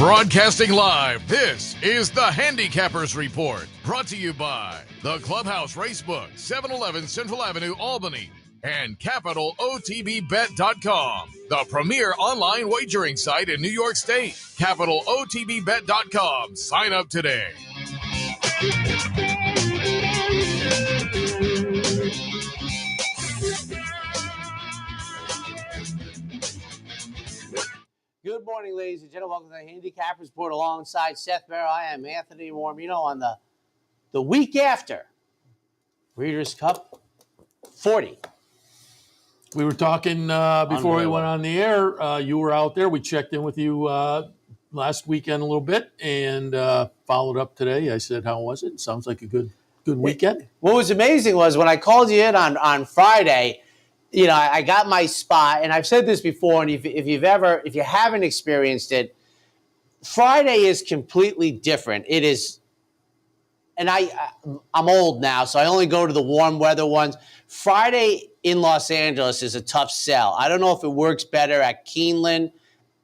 Broadcasting live, this is the Handicappers Report, brought to you by the Clubhouse Racebook, 711 Central Avenue, Albany, and CapitalOTBBet.com, the premier online wagering site in New York State. CapitalOTBBet.com. Sign up today. Good morning, ladies and gentlemen. Welcome to the Handicappers Report alongside Seth Merrow. I am Anthony Mormino on the week after Breeders' Cup 40. We were talking before we went on the air. You were out there. We checked in with you last weekend a little bit and followed up today. I said, how was it? Sounds like a good weekend. What was amazing was when I called you in on Friday, you know, I got my spot, and I've said this before, and if you haven't experienced it, Friday is completely different. It is, and I'm old now, so I only go to the warm weather ones. Friday in Los Angeles is a tough sell. I don't know if it works better at Keeneland.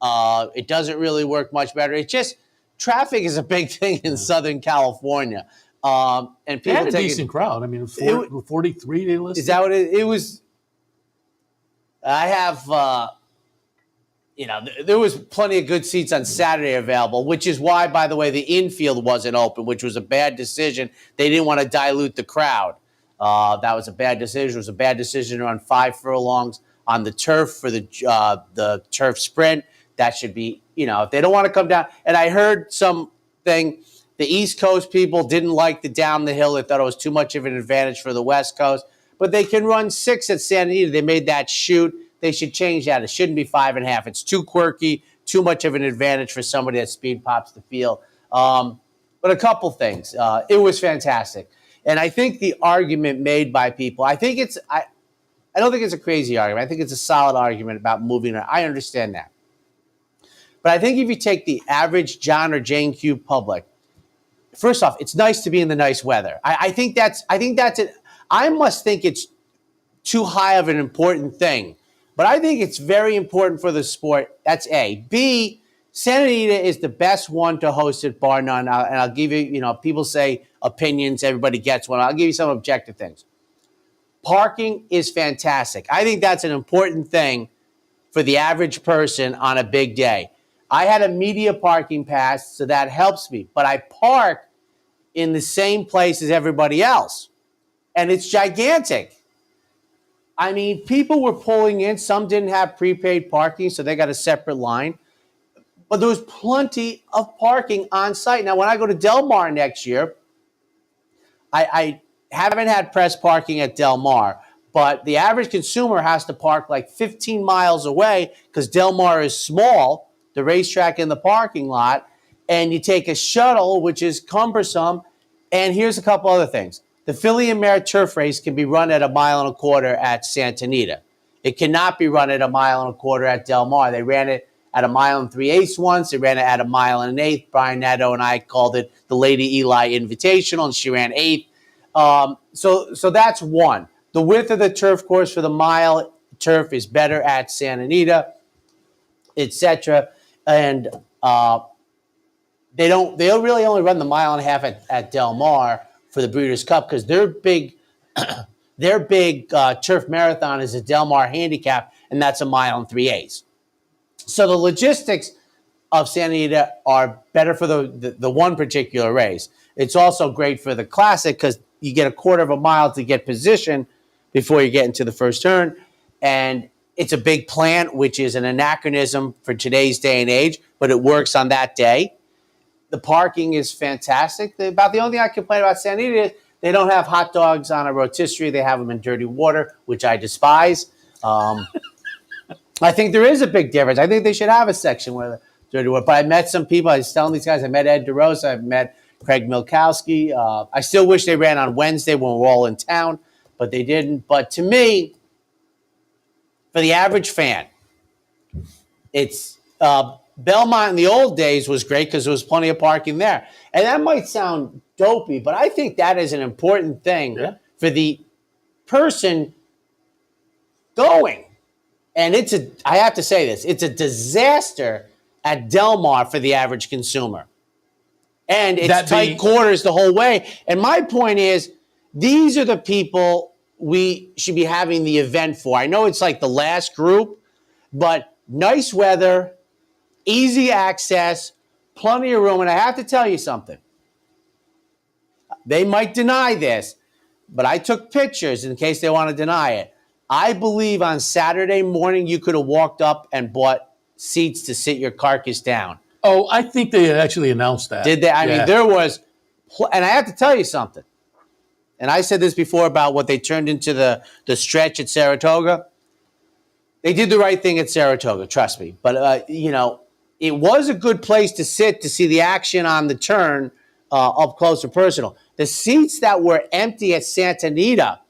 It doesn't really work much better. It's just traffic is a big thing in Southern California. And people had a decent crowd. I mean, 43 they listed. Is that what it was? I have, there was plenty of good seats on Saturday available, which is why, by the way, the infield wasn't open, which was a bad decision. They didn't want to dilute the crowd. That was a bad decision. It was a bad decision to run 5 furlongs on the turf for the turf sprint. That should be, if they don't want to come down. And I heard something, the East Coast people didn't like the down the hill. They thought it was too much of an advantage for the West Coast. But they can run 6 at Santa Anita. They made that shoot. They should change that. It shouldn't be 5.5. It's too quirky, too much of an advantage for somebody that speed pops the field. But a couple things. It was fantastic. And I think the argument made by people, I don't think it's a crazy argument. I think it's a solid argument about moving it. I understand that. But I think if you take the average John or Jane Q public, first off, it's nice to be in the nice weather. I think that's it. I must think it's too high of an important thing. But I think it's very important for the sport. That's A. B, Santa Anita is the best one to host it, bar none. And I'll give you, people say opinions, everybody gets one. I'll give you some objective things. Parking is fantastic. I think that's an important thing for the average person on a big day. I had a media parking pass, so that helps me. But I park in the same place as everybody else. And it's gigantic. I mean, people were pulling in. Some didn't have prepaid parking, so they got a separate line. But there was plenty of parking on site. Now, when I go to Del Mar next year, I haven't had press parking at Del Mar, but the average consumer has to park like 15 miles away because Del Mar is small, the racetrack and the parking lot, and you take a shuttle, which is cumbersome. And here's a couple other things. The Philly and Mare turf race can be run at 1.25 miles at Santa Anita. It cannot be run at 1.25 miles at Del Mar. They ran it at 1 3/8 once. They ran it at 1 1/8. Brian Netto and I called it the Lady Eli Invitational, and she ran 8th. So that's one. The width of the turf course for the mile turf is better at Santa Anita, etc. And they really only run the 1.5 miles at Del Mar for the Breeders' Cup because their big turf marathon is a Del Mar handicap, and that's 1 3/8. So the logistics of Santa Anita are better for the one particular race. It's also great for the Classic because you get 1/4 mile to get position before you get into the first turn, and it's a big plant, which is an anachronism for today's day and age, but it works on that day. The parking is fantastic. About the only thing I complain about Santa Anita is they don't have hot dogs on a rotisserie. They have them in dirty water, which I despise. I think there is a big difference. I think they should have a section where the dirty water. But I met some people. I was telling these guys. I met Ed DeRosa. I've met Craig Milkowski. I still wish they ran on Wednesday when we're all in town, but they didn't. But to me, for the average fan, it's Belmont in the old days was great because there was plenty of parking there. And that might sound dopey, but I think that is an important thing for the person going. And I have to say this, it's a disaster at Del Mar for the average consumer. And it's tight quarters the whole way. And my point is, these are the people we should be having the event for. I know it's like the last group, but nice weather, easy access, plenty of room. And I have to tell you something. They might deny this, but I took pictures in case they want to deny it. I believe on Saturday morning you could have walked up and bought seats to sit your carcass down. Oh, I think they actually announced that. Did they? I mean, there was, and I have to tell you something. And I said this before about what they turned into the stretch at Saratoga. They did the right thing at Saratoga, trust me. But, it was a good place to sit to see the action on the turn up close and personal. The seats that were empty at Santa Anita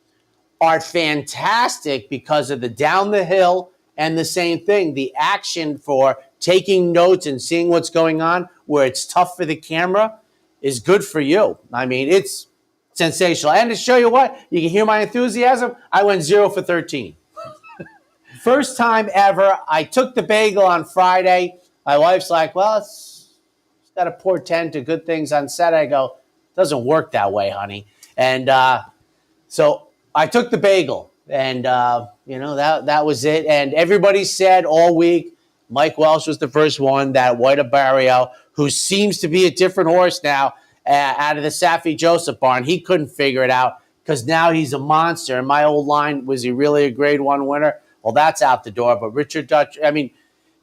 are fantastic because of the down the hill and the same thing, the action for taking notes and seeing what's going on where it's tough for the camera is good for you. I mean, it's sensational. And to show you what, you can hear my enthusiasm, I went 0 for 13. First time ever. I took the bagel on Friday. My wife's like, well, it's got a portend to good things on Saturday. I go, doesn't work that way, honey. And so I took the bagel, and that was it. And everybody said all week, Mike Welsh was the first one, that White Barrio, who seems to be a different horse now out of the Safi Joseph barn. He couldn't figure it out because now he's a monster. And my old line, was he really a grade 1 winner? Well, that's out the door. But Richard Dutch, I mean,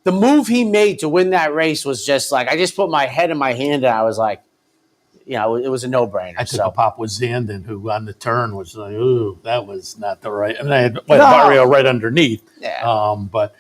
the move he made to win that race was just like, I just put my head in my hand and I was like, it was a no-brainer. I took a pop with Zandon, who on the turn was like, ooh, that was not the right. I mean, I had Barrio right underneath. Yeah. But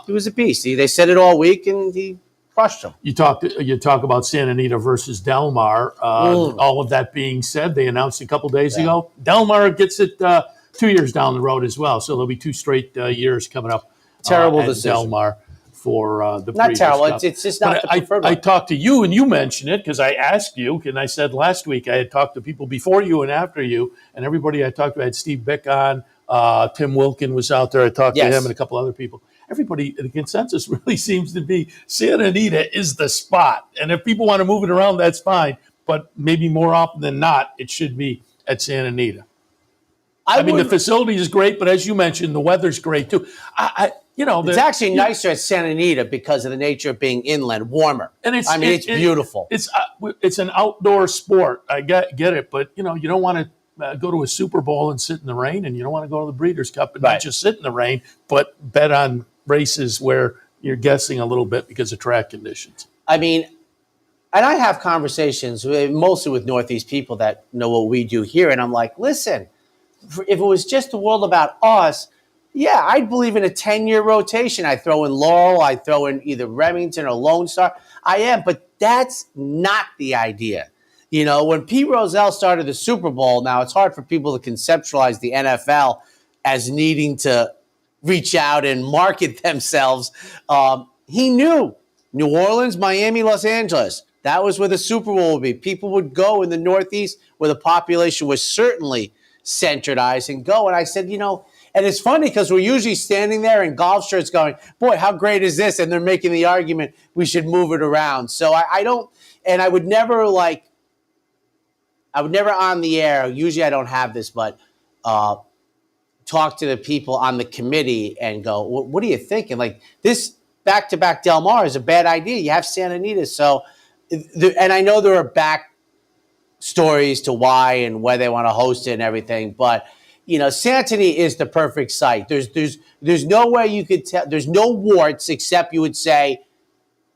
he was a beast. They said it all week, and he crushed them. You talk about Santa Anita versus Del Mar. All of that being said, they announced a couple days ago, Del Mar gets it 2 years down the road as well. So there'll be 2 straight years coming up. Terrible at decision. Del Mar for the not terrible. Cup. It's just not the preferred I one. talked to you, and you mentioned it because I asked you, and I said last week I had talked to people before you and after you, and everybody I talked to, I had Steve Beck on, Tim Wilkin was out there. I talked to him and a couple other people. Everybody, the consensus really seems to be Santa Anita is the spot. And if people want to move it around, that's fine. But maybe more often than not, it should be at Santa Anita. I mean, the facility is great, but as you mentioned, the weather's great too. It's actually nicer at Santa Anita because of the nature of being inland, warmer. And it's beautiful. It's an outdoor sport. I get it, but you don't want to go to a Super Bowl and sit in the rain, and you don't want to go to the Breeders' Cup and not just sit in the rain, but bet on races where you're guessing a little bit because of track conditions. I mean, and I have conversations mostly with Northeast people that know what we do here, and I'm like, listen, if it was just a world about us, yeah, I'd believe in a 10-year rotation. I throw in Laurel, I throw in either Remington or Lone Star. I am, but that's not the idea. When Pete Rozelle started the Super Bowl, now it's hard for people to conceptualize the NFL as needing to reach out and market themselves. He knew New Orleans, Miami, Los Angeles. That was where the Super Bowl would be. People would go in the Northeast where the population was certainly centralized and go. And I said, and it's funny because we're usually standing there in golf shirts going, boy, how great is this? And they're making the argument we should move it around. So I don't, and I would never on the air, usually I don't have this, but talk to the people on the committee and go, what are you thinking? Like this back-to-back Del Mar is a bad idea. You have Santa Anita. So, and I know there are back stories to why and where they want to host it and everything, but Santa Anita is the perfect site. There's no way you could tell. There's no warts except you would say,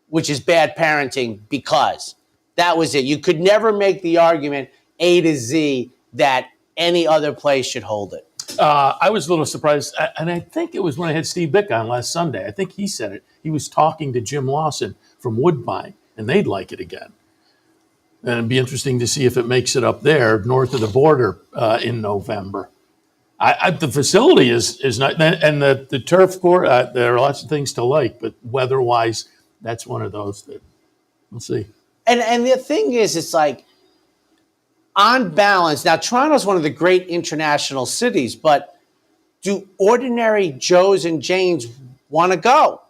which is bad parenting because that was it. You could never make the argument A to Z that any other place should hold it. I was a little surprised, and I think it was when I had Steve Bick on last Sunday. I think he said it. He was talking to Jim Lawson from Woodbine, and they'd like it again. And it'd be interesting to see if it makes it up there north of the border in November. The facility is not, and the turf court. There are lots of things to like, but weather-wise, that's one of those that we'll see. And the thing is, it's like on balance. Now, Toronto's one of the great international cities, but do ordinary Joes and Janes want to go?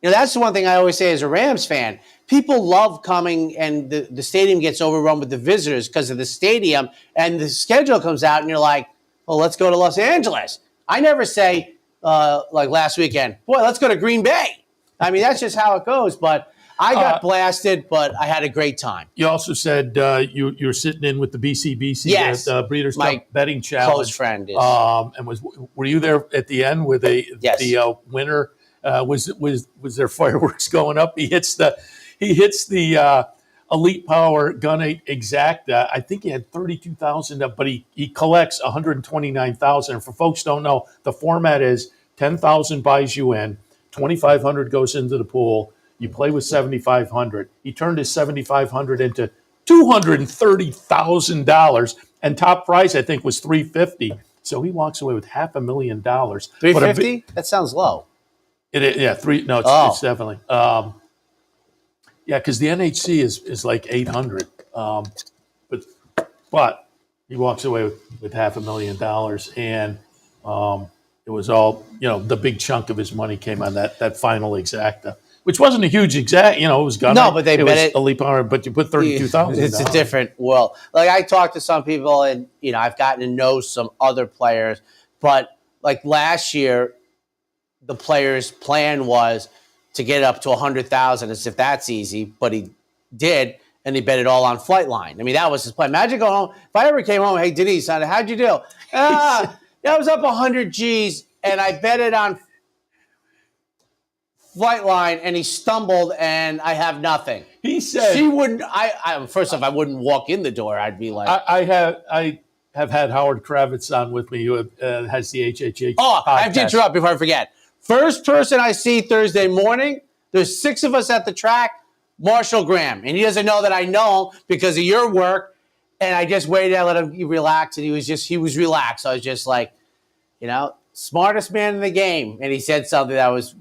That's the one thing I always say as a Rams fan. People love coming, and the stadium gets overrun with the visitors because of the stadium, and the schedule comes out, and you're like, well, let's go to Los Angeles. I never say, like last weekend, boy, let's go to Green Bay. I mean, that's just how it goes. But I got blasted, but I had a great time. You also said you're sitting in with the BCBC, yes, Breeders' Cup betting challenge. Close friend is. And were you there at the end with the winner? Was there fireworks going up? He hits the Elite Power Gun 8 Exacta. I think he had 32,000, but he collects 129,000. For folks who don't know, the format is 10,000 buys you in, 2,500 goes into the pool. You play with 7,500. He turned his 7,500 into $230,000, and top prize I think was $350. So he walks away with $500,000. $350? That sounds low. It's definitely. Because the NHC is like 800. But he walks away with $500,000, and it was all, the big chunk of his money came on that final Exacta, which wasn't a huge exact, it was gun. No, but it was Elite Power, but you put 32,000. It's a different world. Like I talked to some people, and I've gotten to know some other players, but like last year, the player's plan was to get up to 100,000, as if that's easy, but he did, and he bet it all on Flightline. I mean, that was his plan. Imagine going home. If I ever came home, hey, Denise, how'd you do? I was up 100 G's, and I bet it on Flightline, and he stumbled, and I have nothing. He said she wouldn't. First off, I wouldn't walk in the door. I'd be like, I have had Howard Kravitz on with me, who has the HHH. Oh, I have to interrupt before I forget. First person I see Thursday morning, there's 6 of us at the track, Marshall Graham. And he doesn't know that I know him because of your work. And I just waited, I let him relax, and he was relaxed. So I was just like, smartest man in the game. And he said something that was,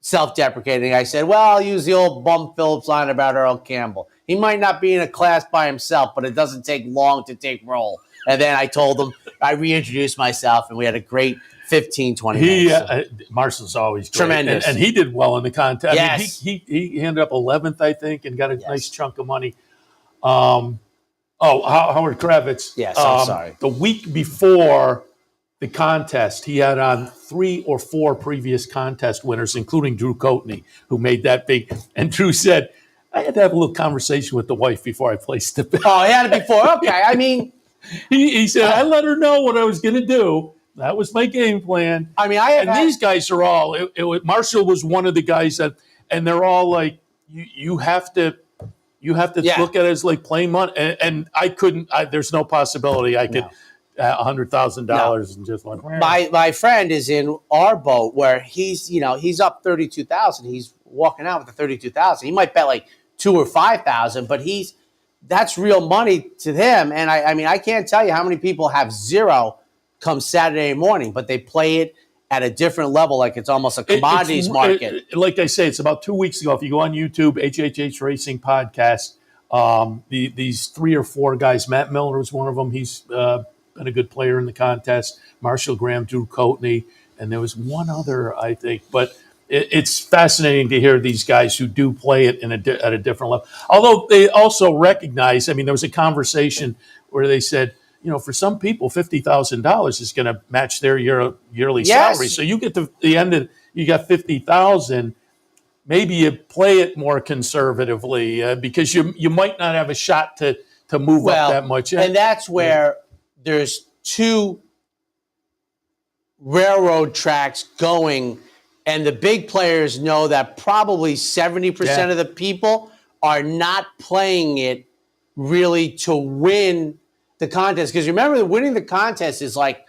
self-deprecating. I said, well, I'll use the old Bum Phillips line about Earl Campbell. He might not be in a class by himself, but it doesn't take long to take roll. And then I told him, I reintroduced myself, and we had a great 15, 20 minutes. Marshall's always great. Tremendous. And he did well in the contest. Yes. I mean, he ended up 11th, I think, and got a nice chunk of money. Howard Kravitz. Yes, I'm sorry. The week before the contest, he had on 3 or 4 previous contest winners, including Drew Coatney, who made that big. And Drew said, I had to have a little conversation with the wife before I placed the bet. Oh, he had it before. Okay, I mean. He said, I let her know what I was going to do. That was my game plan. I mean, these guys are all. Marshall was one of the guys that, and they're all like, you have to look at it as like playing money. And I couldn't. There's no possibility I could $100,000 and just like. My friend is in our boat where he's up 32,000. He's walking out with the 32,000. He might bet like 2,000 or 5,000, but that's real money to him. And I mean, I can't tell you how many people have zero come Saturday morning, but they play it at a different level, like it's almost a commodities market. Like I say, it's about 2 weeks ago. If you go on YouTube, HHH Racing Podcast, these 3 or 4 guys, Matt Miller was one of them. He's been a good player in the contest. Marshall Graham, Drew Coatney, and there was one other, I think. But it's fascinating to hear these guys who do play it at a different level. Although they also recognize, I mean, there was a conversation where they said, for some people, $50,000 is going to match their yearly salary. So you get to the end of, you got $50,000. Maybe you play it more conservatively because you might not have a shot to move up that much. And that's where there's 2 railroad tracks going, and the big players know that probably 70% of the people are not playing it really to win the contest. Because remember, winning the contest is like,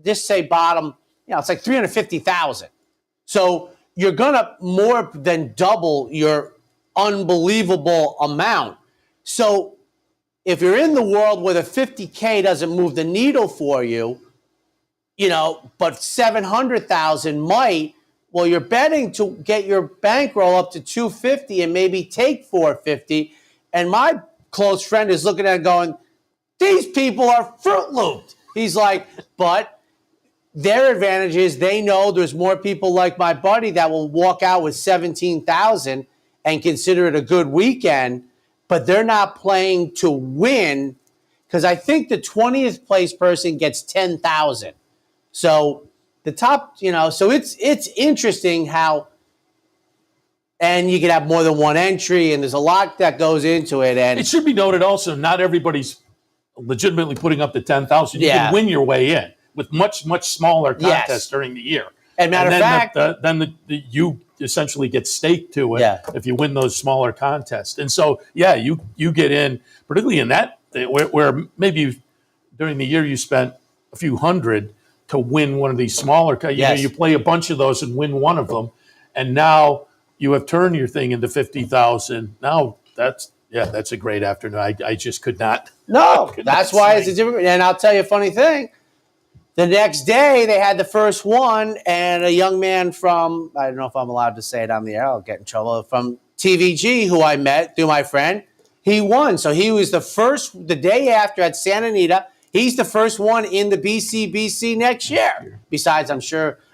just say bottom, it's like $350,000. So you're going to more than double your unbelievable amount. So if you're in the world where the $50K doesn't move the needle for you, but 700,000 might, well, you're betting to get your bankroll up to 250 and maybe take 450. And my close friend is looking at it going, these people are Fruit Looped. He's like, but their advantage is they know there's more people like my buddy that will walk out with 17,000 and consider it a good weekend, but they're not playing to win because I think the 20th place person gets 10,000. So the top, so it's interesting how, and you can have more than one entry, and there's a lot that goes into it. And it should be noted also, not everybody's legitimately putting up the 10,000. You can win your way in with much, much smaller contests during the year. And matter of fact, you essentially get staked to it if you win those smaller contests. And so, you get in, particularly in that, where maybe during the year you spent a few hundred to win one of these smaller. You play a bunch of those and win one of them, and now you have turned your thing into 50,000. Now that's a great afternoon. I just could not. No, that's why it's a different. And I'll tell you a funny thing. The next day, they had the first one, and a young man from, I don't know if I'm allowed to say it on the air, I'll get in trouble, from TVG, who I met through my friend, he won. So he was the day after at Santa Anita, he's the first one in the BCBC next year. Besides,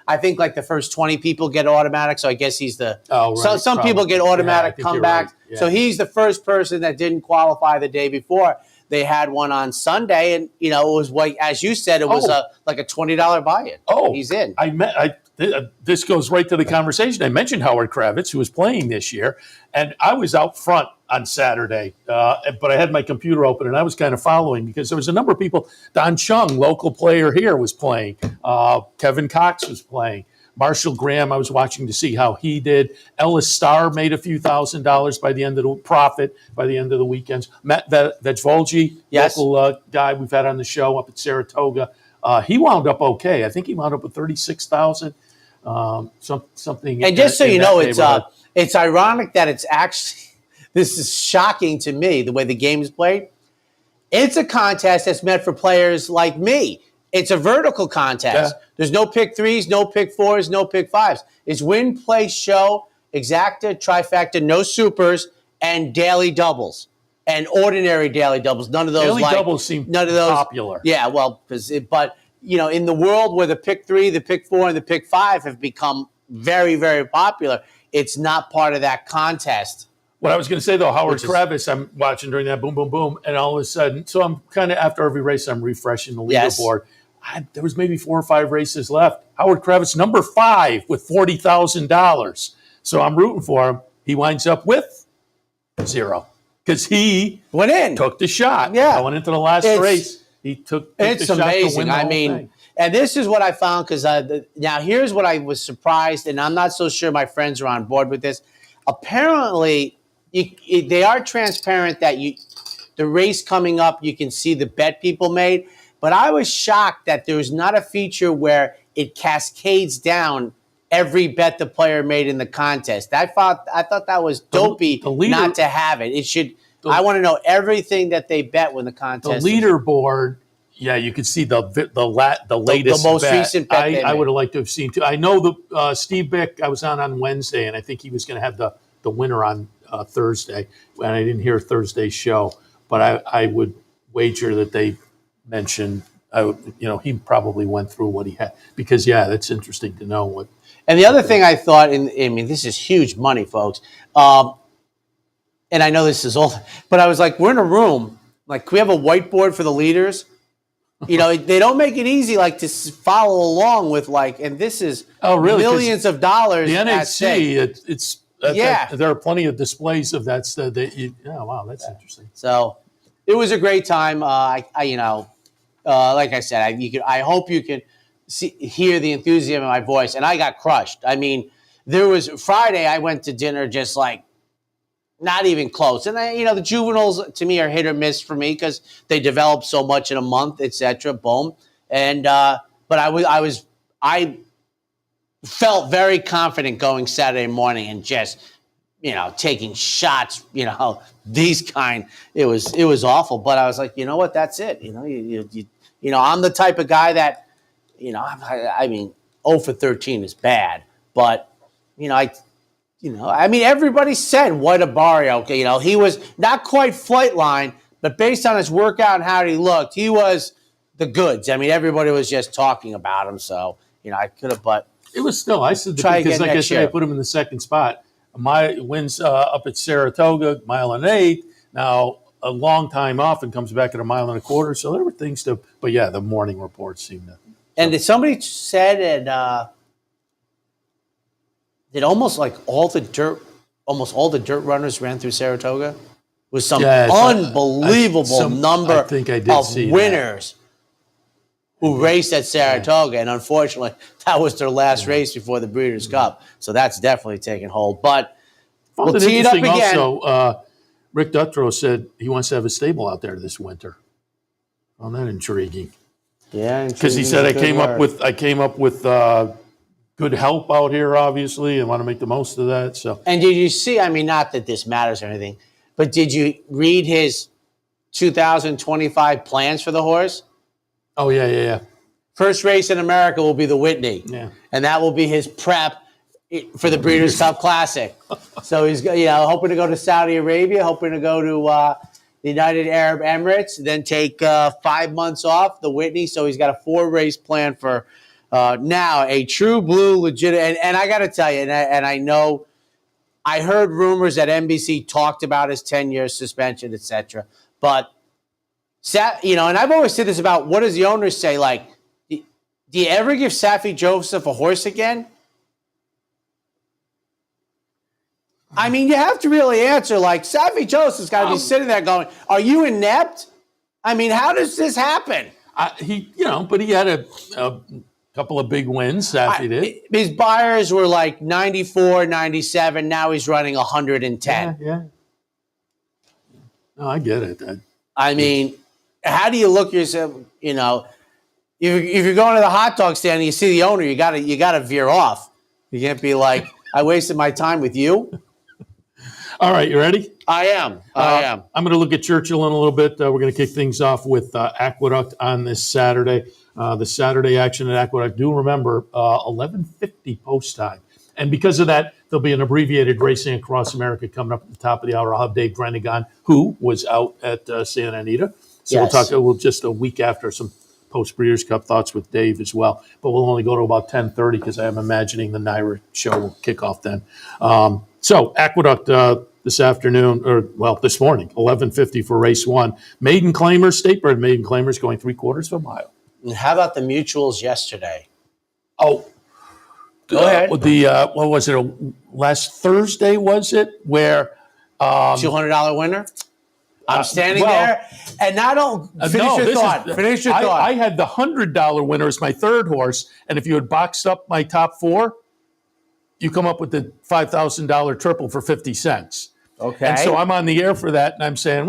I think like the first 20 people get automatic, so I guess he's the, so some people get automatic comebacks. Right. Yeah. So he's the first person that didn't qualify the day before. They had one on Sunday, and it was like, as you said, it was like a $20 buy-in. Oh, he's in. This goes right to the conversation. I mentioned Howard Kravitz, who was playing this year, and I was out front on Saturday, but I had my computer open, and I was kind of following because there was a number of people. Don Chung, local player here, was playing. Kevin Cox was playing. Marshall Graham, I was watching to see how he did. Ellis Starr made a few $1,000s by the end of the weekends. Matt Vejvolji, local guy we've had on the show up at Saratoga, he wound up okay. I think he wound up with 36,000, something. And just so you know, it's ironic that it's actually, this is shocking to me the way the game is played. It's a contest that's meant for players like me. It's a vertical contest. Yeah. There's no pick threes, no pick fours, no pick fives. It's win, play, show, exacta, trifecta, no supers, and daily doubles. And ordinary daily doubles. None of those daily doubles seem popular. Yeah, well, but in the world where the pick three, the pick four, and the pick five have become very, very popular, it's not part of that contest. What I was going to say, though, Howard Kravitz, I'm watching during that boom, boom, boom, and all of a sudden, so I'm kind of, after every race, I'm refreshing the leaderboard. There was maybe 4 or 5 races left. Howard Kravitz, number 5 with $40,000. So I'm rooting for him. He winds up with 0 because he went in, took the shot. Yeah, going into the last race, he took the shot amazing. To win the whole thing. And this is what I found because now here's what I was surprised, and I'm not so sure my friends are on board with this. Apparently, they are transparent that the race coming up, you can see the bet people made. But I was shocked that there was not a feature where it cascades down every bet the player made in the contest. I thought that was dopey not to have it. It should. I want to know everything that they bet when the contest. The leaderboard. Yeah, you could see the latest, the most recent bet. I would have liked to have seen too. I know the Steve Bick. I was on Wednesday, and I think he was going to have the winner on Thursday, and I didn't hear Thursday's show, but I would wager that they mentioned, he probably went through what he had because, that's interesting to know what. And the other thing I thought, this is huge money, folks. And I know this is old, but I was like, we're in a room. Like, can we have a whiteboard for the leaders? They don't make it easy, like, to follow along with, like, and this is millions of dollars. The NHC, there are plenty of displays of that. Wow, that's interesting. So it was a great time. Like I said, I hope you can hear the enthusiasm in my voice. And I got crushed. There was Friday. I went to dinner just like not even close. And the juveniles to me are hit or miss for me because they develop so much in a month, etc. Boom. And but I felt very confident going Saturday morning and just taking shots, these kind. It was awful. But I was like, you know what? That's it. I'm the type of guy that, 0 for 13 is bad. But, everybody said what a Barrio. He was not quite flight line, but based on his workout and how he looked, he was the goods. I mean, everybody was just talking about him. So, I could have, but it was still, I said, try because again like I next said, I year. put him in the second spot. My wins up at Saratoga, 1.8 miles. Now, a long time off and comes back at 1.25 miles. So there were things to, but yeah, the morning reports seemed to. And somebody said that almost all the dirt runners ran through Saratoga with some unbelievable number of winners who raced at Saratoga. And unfortunately, that was their last race before the Breeders' Cup. So that's definitely taken hold. But we'll tee it up again. Also, Rick Dutrow said he wants to have a stable out there this winter. Found that intriguing. Yeah, because he said I came up with good help out here, obviously, and want to make the most of that. So, and did you see? I mean, not that this matters or anything, but did you read his 2025 plans for the horse? Oh yeah. First race in America will be the Whitney, and that will be his prep for the Breeders' Cup Classic. So he's hoping to go to Saudi Arabia, hoping to go to the United Arab Emirates, then take 5 months off, the Whitney. So he's got a 4-race plan for now, a true blue, legit. And I got to tell you, and I know, I heard rumors that NBC talked about his 10-year suspension, etc. But, and I've always said this about, what does the owners say? Like, do you ever give Safi Joseph a horse again? I mean, you have to really answer, like, Safi Joseph's got to be sitting there going, are you inept? I mean, how does this happen? But he had a couple of big wins, Safi did. His buyers were like 94, 97. Now he's running 110. Yeah. No, I get it. I mean, how do you look yourself, if you're going to the hot dog stand and you see the owner, you gotta veer off. You can't be like, I wasted my time with you. All right, you ready? I am. I'm going to look at Churchill in a little bit. We're going to kick things off with Aqueduct on this Saturday. The Saturday action at Aqueduct. Do remember, 11:50 post time. And because of that, there'll be an abbreviated Racing Across America coming up at the top of the hour. I'll have Dave Brennigan, who was out at Santa Anita. So we'll just a week after some post-Breeders' Cup thoughts with Dave as well. But we'll only go to about 10:30 because I'm imagining the NYRA show will kick off then. So Aqueduct this afternoon, this morning, 11:50 for race 1. Maiden claimers, state-bred maiden claimers going 3/4 of a mile. And how about the mutuals yesterday? Oh, go ahead. What was it? Last Thursday, was it? Where $200 winner? I'm standing there, and I don't finish your thought. Finish your thought. I had the $100 winner as my third horse, and if you had boxed up my top 4, you come up with the $5,000 triple for 50 cents. Okay. And so I'm on the air for that, and I'm saying,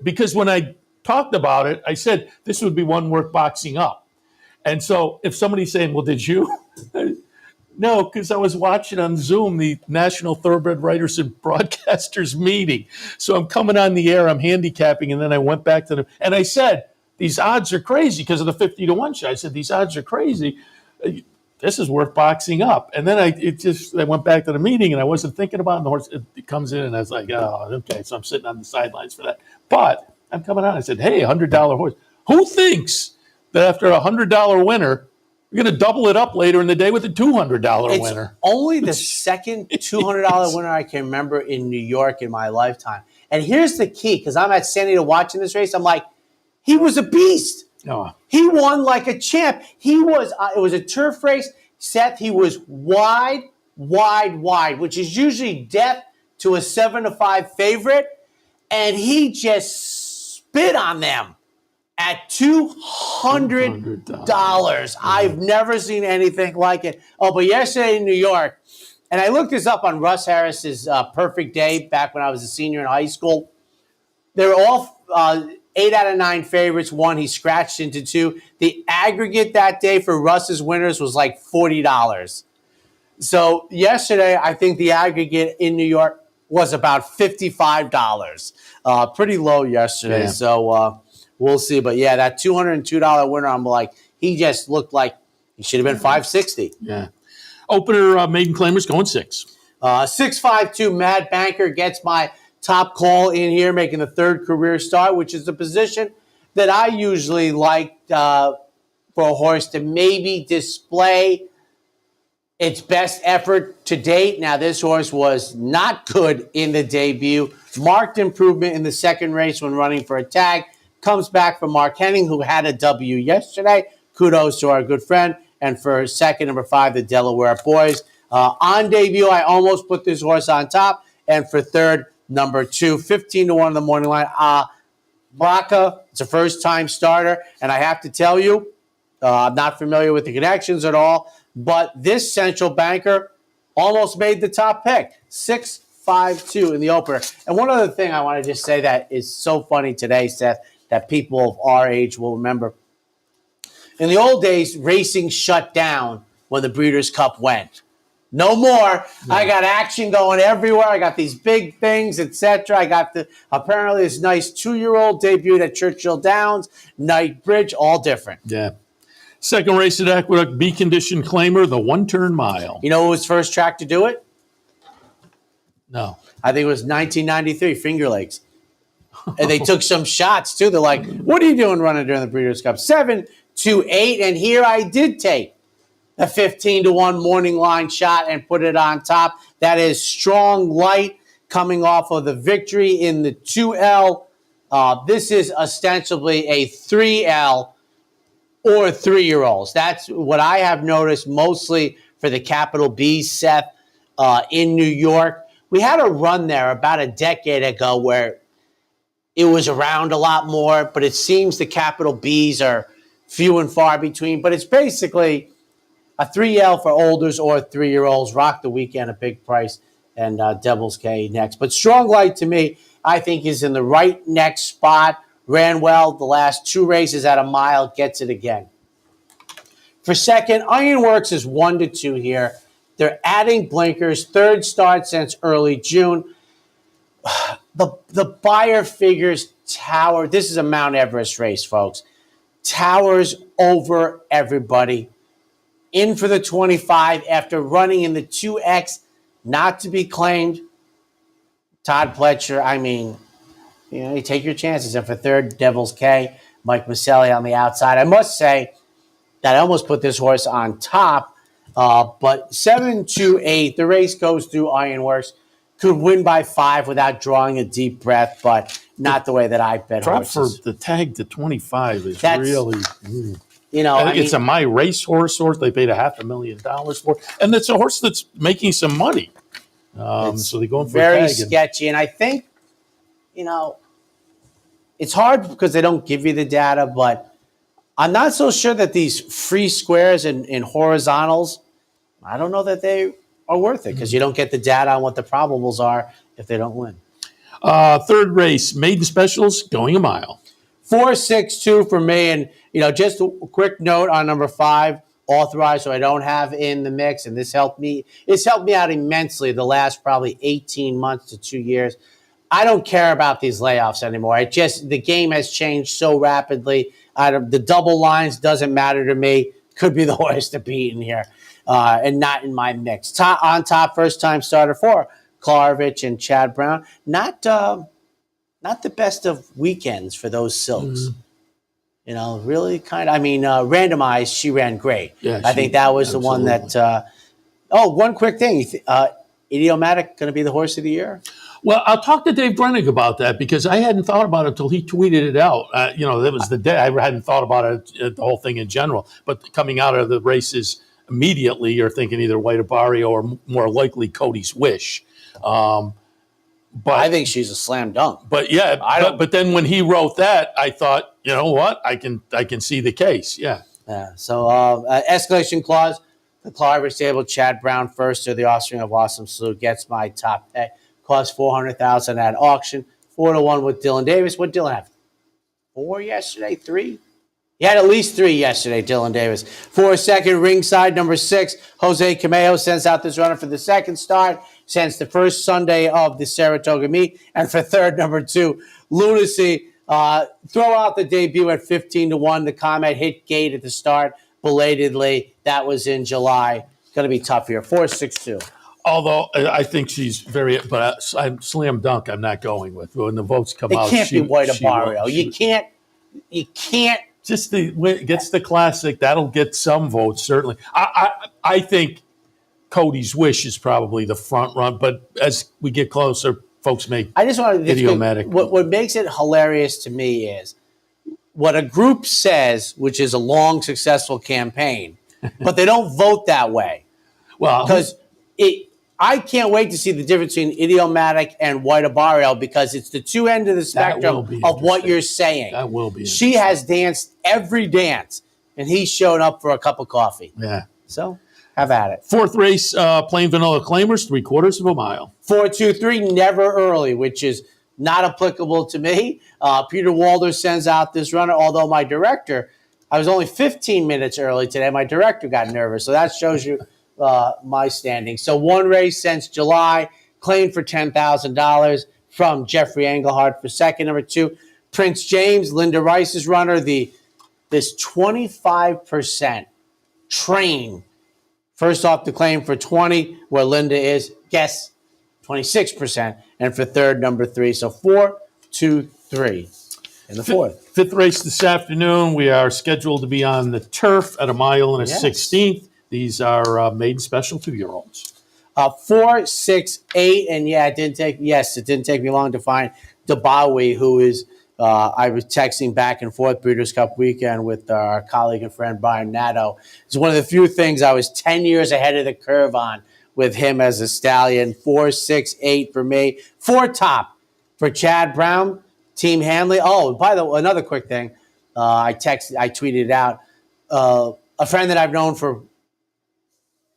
because when I talked about it, I said this would be one worth boxing up. And so if somebody's saying, well, did you? No, because I was watching on Zoom the National Thoroughbred Writers and Broadcasters meeting. So I'm coming on the air, I'm handicapping, and then I went back to them. And I said, these odds are crazy because of the 50-1 shot. I said, these odds are crazy. This is worth boxing up. And then I went back to the meeting, and I wasn't thinking about it. And the horse it comes in, and I was like, oh, okay. So I'm sitting on the sidelines for that. But I'm coming on. I said, hey, $100 horse. Who thinks that after a $100 winner, you're going to double it up later in the day with a $200 winner? It's only the second $200 winner I can remember in New York in my lifetime. And here's the key, because I'm at San Diego watching this race. I'm like, he was a beast. Oh. He won like a champ. He was. It was a turf race. Seth, he was wide, which is usually death to a 7-5 favorite. And he just spit on them at $200. I've never seen anything like it. Oh, but yesterday in New York, and I looked this up on Russ Harris's Perfect Day back when I was a senior in high school. They were all 8 out of 9 favorites. One, he scratched into 2. The aggregate that day for Russ's winners was like $40. So yesterday, I think the aggregate in New York was about $55. Pretty low yesterday. Yeah. So we'll see. But yeah, that $202 winner, I'm like, he just looked like he should have been $560. Yeah. Opener maiden claimers going 6. 652 Mad Banker gets my top call in here, making the 3rd career start, which is the position that I usually like for a horse to maybe display its best effort to date. Now, this horse was not good in the debut. Marked improvement in the second race when running for a tag. Comes back from Mark Henning, who had a W yesterday. Kudos to our good friend. And for second, number 5, the Delaware Boys. On debut, I almost put this horse on top. And for third, number 2, 15-1 in the morning line. Braca, it's a first-time starter. And I have to tell you, I'm not familiar with the connections at all, but this central banker almost made the top pick. 6-5-2 in the opener. And one other thing I want to just say that is so funny today, Seth, that people of our age will remember. In the old days, racing shut down when the Breeders' Cup went. No more. Yeah. I got action going everywhere. I got these big things, etc. I got apparently this nice 2-year-old debuted at Churchill Downs, Night Bridge, all different. Yeah. Second race at Aqueduct, B-condition claimer, the 1-turn mile. You know who was first track to do it? No. I think it was 1993, Finger Lakes. And they took some shots, too. They're like, what are you doing running during the Breeders' Cup? 7-8, and here I did take a 15-1 morning line shot and put it on top. That is Strong Light coming off of the victory in the 2L. This is ostensibly a 3L or 3-year-olds. That's what I have noticed mostly for the capital B, Seth, in New York. We had a run there about a decade ago where it was around a lot more, but it seems the capital Bs are few and far between. But it's basically a 3L for olders or 3-year-olds. Rock the Weekend, a big price, and Devil's K next. But Strong Light, to me, I think is in the right next spot. Ran well the last 2 races at a mile, gets it again. For second, Ironworks is 1-2 here. They're adding blinkers, third start since early June. The buyer figures tower. This is a Mount Everest race, folks. Towers over everybody. In for the 25 after running in the 2X, not to be claimed. Todd Pletcher, I mean, you take your chances. And for third, Devil's K, Mike Maselli on the outside. I must say that I almost put this horse on top, but 7-8, the race goes through Ironworks. Could win by 5 without drawing a deep breath, but not the way that I bet drop horses. For the tag to 25 is really... You know, I think it's a My Racehorse horse. They paid $500,000 for, and it's a horse that's making some money. So they're going for very sketchy, and I think, it's hard because they don't give you the data, but I'm not so sure that these free squares and horizontals, I don't know that they are worth it because you don't get the data on what the probables are if they don't win. Third race, maiden specials, going a mile. 4-6-2 for me. And, just a quick note on number 5, authorized, so I don't have in the mix. And this helped me. It's helped me out immensely the last probably 18 months to 2 years. I don't care about these layoffs anymore. The game has changed so rapidly. The double lines doesn't matter to me. Could be the horse to beat in here. And not in my mix. On top, first-time starter for Klarovich and Chad Brown. Not the best of weekends for those Silks. Really kind of, randomized, she ran great. Yeah, I think that was absolutely the one that, one quick thing. Idiomatic going to be the horse of the year? Well, I'll talk to Dave Brennick about that because I hadn't thought about it until he tweeted it out. That was the day. I hadn't thought about it, the whole thing in general. But coming out of the races immediately, you're thinking either White Abario or more likely Cody's Wish. But I think she's a slam dunk. But yeah, but then when he wrote that, I thought, you know what? I can see the case. Yeah. Yeah. So escalation clause. The Klarovich stable, Chad Brown first, or the offspring of Awesome Salute gets my top pay. Cost $400,000 at auction. 4-1 with Dylan Davis. What Dylan have? 4 yesterday? 3? He had at least 3 yesterday, Dylan Davis. For second, ringside, number 6, Jose Cameo sends out this runner for the second start, sends the first Sunday of the Saratoga meet. And for third, number 2, Lunacy. Throw out the debut at 15-1. The Comet hit gate at the start belatedly. That was in July. Going to be tough here. 4-6-2. Although I think she's I'm slam dunk. I'm not going with when the votes come out. It can't be White Abario. You can't. You can't. Just gets the classic. That'll get some votes, certainly. I think Cody's Wish is probably the front run, but as we get closer, folks may I just want to idiomatic. What makes it hilarious to me is what a group says, which is a long, successful campaign, but they don't vote that way. Well, because I can't wait to see the difference between idiomatic and white Abarrio, because it's the two ends of the spectrum of what you're saying. That will be. She has danced every dance, and he's shown up for a cup of coffee. Yeah. So have at it. Fourth race, plain vanilla claimers, 3/4 of a mile. 4-2-3, never early, which is not applicable to me. Peter Walder sends out this runner, although my director, I was only 15 minutes early today. My director got nervous, so that shows you my standing. So one race since July, claimed for $10,000 from Jeffrey Engelhardt for second. Number 2, Prince James, Linda Rice's runner. This 25% train. First off, the claim for 20, where Linda is, guess, 26%. And for third, number 3. So 4-2-3 in the fourth. Fifth race this afternoon. We are scheduled to be on the turf at a mile and a 16th. These are maiden special 2-year-olds. 4, 6, 8, and it didn't take me long to find Dabawi, who is I was texting back and forth Breeders' Cup weekend with our colleague and friend Brian Natto. It's one of the few things I was 10 years ahead of the curve on with him as a stallion. 4, 6, 8 for me. 4 top for Chad Brown, Team Hanley. Oh, by the way, another quick thing. I tweeted it out. A friend that I've known for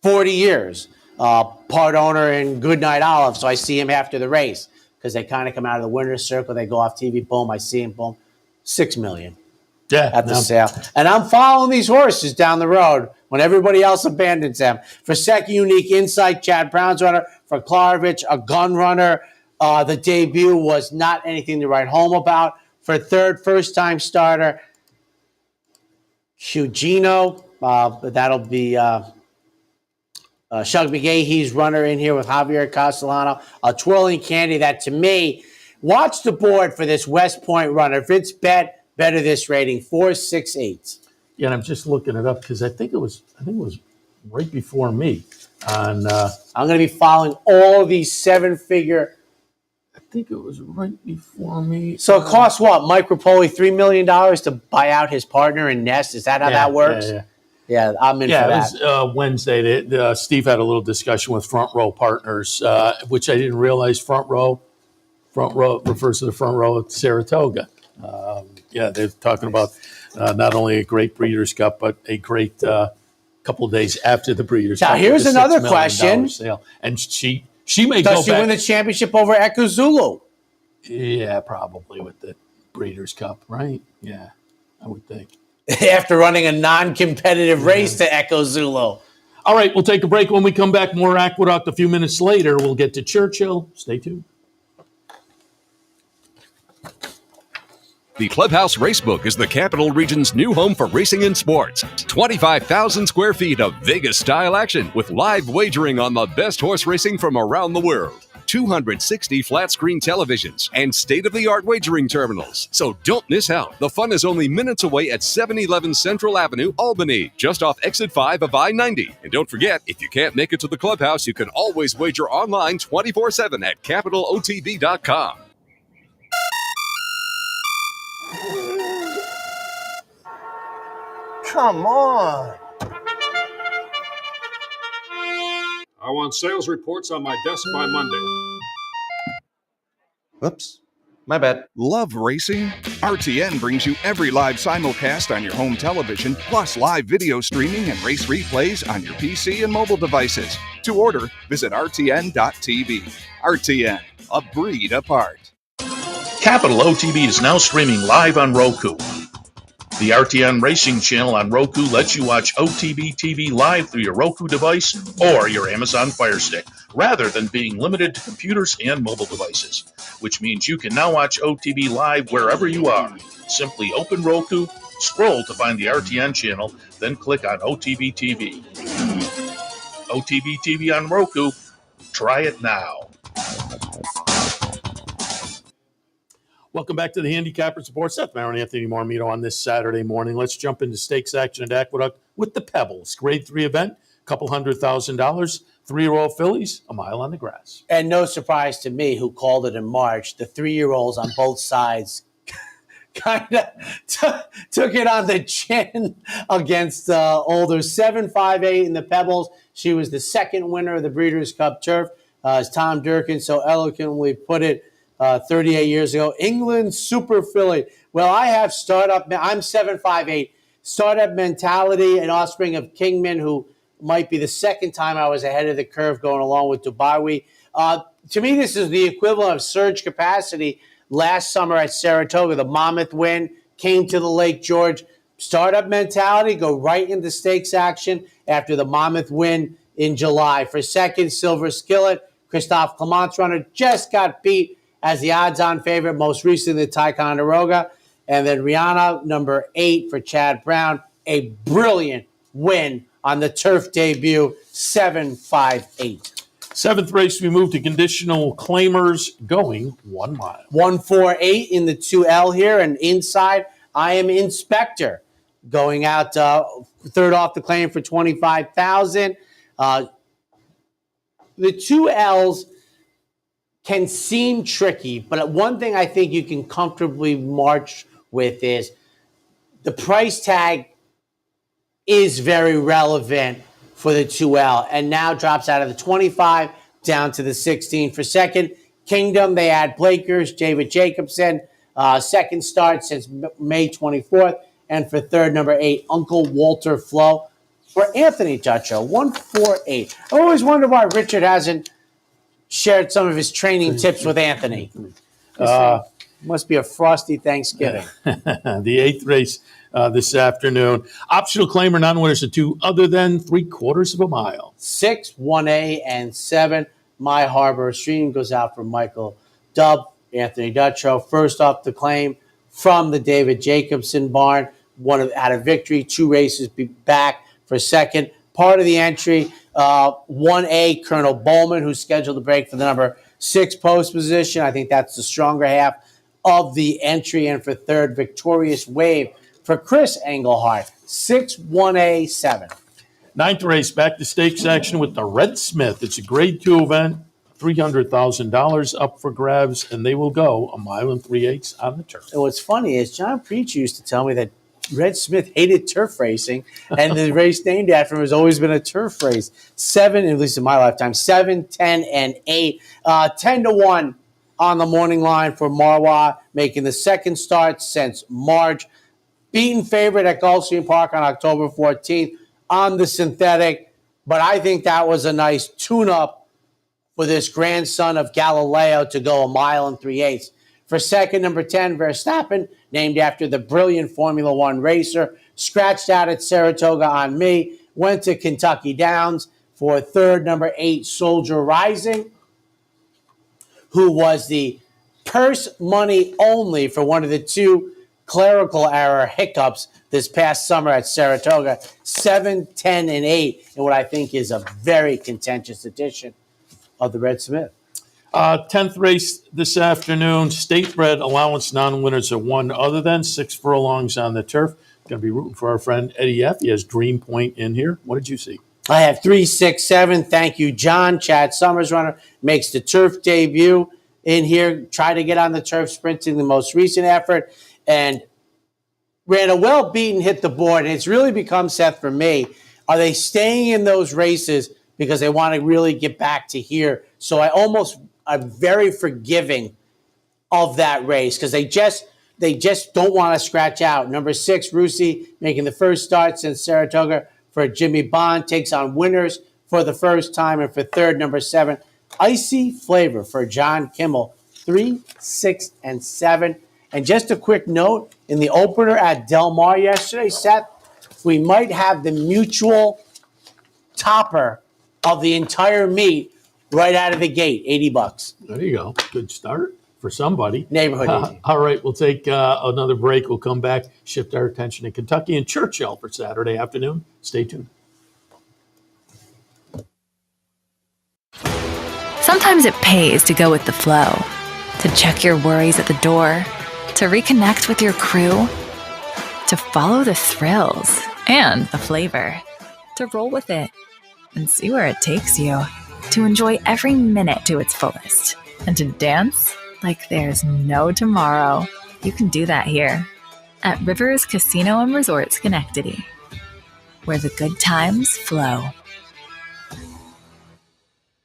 40 years, part owner in Goodnight Olive. So I see him after the race because they kind of come out of the winner's circle. They go off TV, boom, I see him, boom. $6 million at the sale. And I'm following these horses down the road when everybody else abandons them. For second, Unique Insight, Chad Brown's runner. For Klarovich, a gun runner. The debut was not anything to write home about. For third, first-time starter, Hugino. That'll be Shug McGahee's runner in here with Javier Castellano. A twirling candy that, to me, watch the board for this West Point runner. Vince better this rating, 4, 6, 8. Yeah, and I'm just looking it up because I think it was right before me. I'm going to be following all these 7-figure. I think it was right before me. So it costs what? Mike Rapoli $3 million to buy out his partner in Nest. Is that how that works? Yeah, I'm in for that. It was Wednesday. Steve had a little discussion with Front Row Partners, which I didn't realize Front Row refers to the front row at Saratoga. They're talking about not only a great Breeders' Cup, but a great couple of days after the Breeders' Cup. Now, here's another question. Sale. And she may Does go she back. win the championship over Echo Zulu? Yeah, probably with the Breeders' Cup, right? Yeah, I would think. After running a non-competitive race to Echo Zulu. All right, we'll take a break. When we come back, more Aqueduct a few minutes later. We'll get to Churchill. Stay tuned. The Clubhouse Racebook is the Capital Region's new home for racing and sports. 25,000 square feet of Vegas-style action with live wagering on the best horse racing from around the world. 260 flat-screen televisions and state-of-the-art wagering terminals. So don't miss out. The fun is only minutes away at 711 Central Avenue, Albany, just off Exit 5 of I-90. And don't forget, if you can't make it to the Clubhouse, you can always wager online 24/7 at capitalotb.com. Come on. I want sales reports on my desk by Monday. Whoops. My bad. Love racing? RTN brings you every live simulcast on your home television, plus live video streaming and race replays on your PC and mobile devices. To order, visit rtn.tv. RTN, a breed apart. Capital OTB is now streaming live on Roku. The RTN Racing channel on Roku lets you watch OTB TV live through your Roku device or your Amazon Fire Stick, rather than being limited to computers and mobile devices, which means you can now watch OTB live wherever you are. Simply open Roku, scroll to find the RTN channel, then click on OTB TV. OTB TV on Roku. Try it now. Welcome back to the Handicappers Report. Seth, Merrow, and Anthony Mormino on this Saturday morning. Let's jump into stakes action at Aqueduct with the Pebbles. Grade 3 event, couple $100,000, 3-year-old fillies, a mile on the grass. And no surprise to me, who called it in March, the 3-year-olds on both sides kind of took it on the chin against older 7-5-8 in the Pebbles. She was the second winner of the Breeders' Cup Turf, as Tom Durkin so eloquently put it 38 years ago. England Super Filly. Well, I have startup. I'm 7-5-8. Startup mentality, an offspring of Kingman, who might be the second time I was ahead of the curve going along with Dubawi. To me, this is the equivalent of surge capacity. Last summer at Saratoga, the Monmouth win came to the Lake George. Startup mentality, go right into stakes action after the Monmouth win in July. For second, Silver Skillet. Christophe Clement's runner just got beat as the odds-on favorite, most recently Ticonderoga. And then Rihanna, number 8 for Chad Brown. A brilliant win on the turf debut, 7-5-8. Seventh race, we move to conditional claimers going 1 mile. 1-4-8 in the 2L here, and inside, I am Inspector going out third off the claim for $25,000. The 2Ls can seem tricky, but one thing I think you can comfortably march with is the price tag is very relevant for the 2L, and now drops out of the 25 down to the 16. For second, Kingdom, they add Blakers, David Jacobson, second start since May 24th. And for third, number 8, Uncle Walter Flo. For Anthony Churchill, 1-4-8. I always wonder why Richard hasn't shared some of his training tips with Anthony. Must be a frosty Thanksgiving. The 8th race this afternoon. Optional claimer non-winners are 2 other than 3/4 of a mile. 6, 1A, and 7. My Harbor Stream goes out for Michael Dubb, Anthony Duttrow. First off the claim from the David Jacobson barn. Had a victory, 2 races back. For second, part of the entry, 1A, Colonel Bowman, who's scheduled to break for the number 6 post position. I think that's the stronger half of the entry. And for third, Victorious Wave for Chris Engelhardt, 6, 1A, 7. 9th race, back to stakes action with the Red Smith. It's a grade 2 event, $300,000 up for grabs, and they will go 1 mile and 3/8 on the turf. And what's funny is John Preach used to tell me that Red Smith hated turf racing, and the race named after him has always been a turf race. 7, at least in my lifetime, 7, 10, and 8. 10-1 on the morning line for Marwa, making the second start since March. Beaten favorite at Gulfstream Park on October 14th on the synthetic, but I think that was a nice tune-up for this grandson of Galileo to go 1 mile and 3/8. For second, number 10, Verstappen, named after the brilliant Formula One racer, scratched out at Saratoga on me, went to Kentucky Downs. For third, number 8, Soldier Rising, who was the purse money only for one of the 2 clerical error hiccups this past summer at Saratoga, 7, 10, and 8, in what I think is a very contentious edition of the Red Smith. 10th race this afternoon, state bred allowance non-winners are 1 other than 6 furlongs on the turf. Going to be rooting for our friend Eddie F. He has Dream Point in here. What did you see? I have 3, 6, 7. Thank you, John. Chad Summers runner makes the turf debut in here. Tried to get on the turf sprinting the most recent effort and ran a well-beaten, hit the board. And it's really become, Seth, for me, are they staying in those races because they want to really get back to here? So I'm very forgiving of that race because they just don't want to scratch out. Number 6, Rusi, making the first start since Saratoga for Jimmy Bond, takes on winners for the first time. And for third, number 7, Icy Flavor for John Kimmel, 3, 6, and 7. And just a quick note, in the opener at Del Mar yesterday, Seth, we might have the mutual topper of the entire meet right out of the gate, $80. There you go. Good start for somebody. Neighborhood. All right, we'll take another break. We'll come back, shift our attention to Kentucky and Churchill for Saturday afternoon. Stay tuned. Sometimes it pays to go with the flow, to check your worries at the door To reconnect with your crew, to follow the thrills and the flavor, to roll with it and see where it takes you, to enjoy every minute to its fullest, and to dance like there's no tomorrow. You can do that here at Rivers Casino and Resort Schenectady, where the good times flow.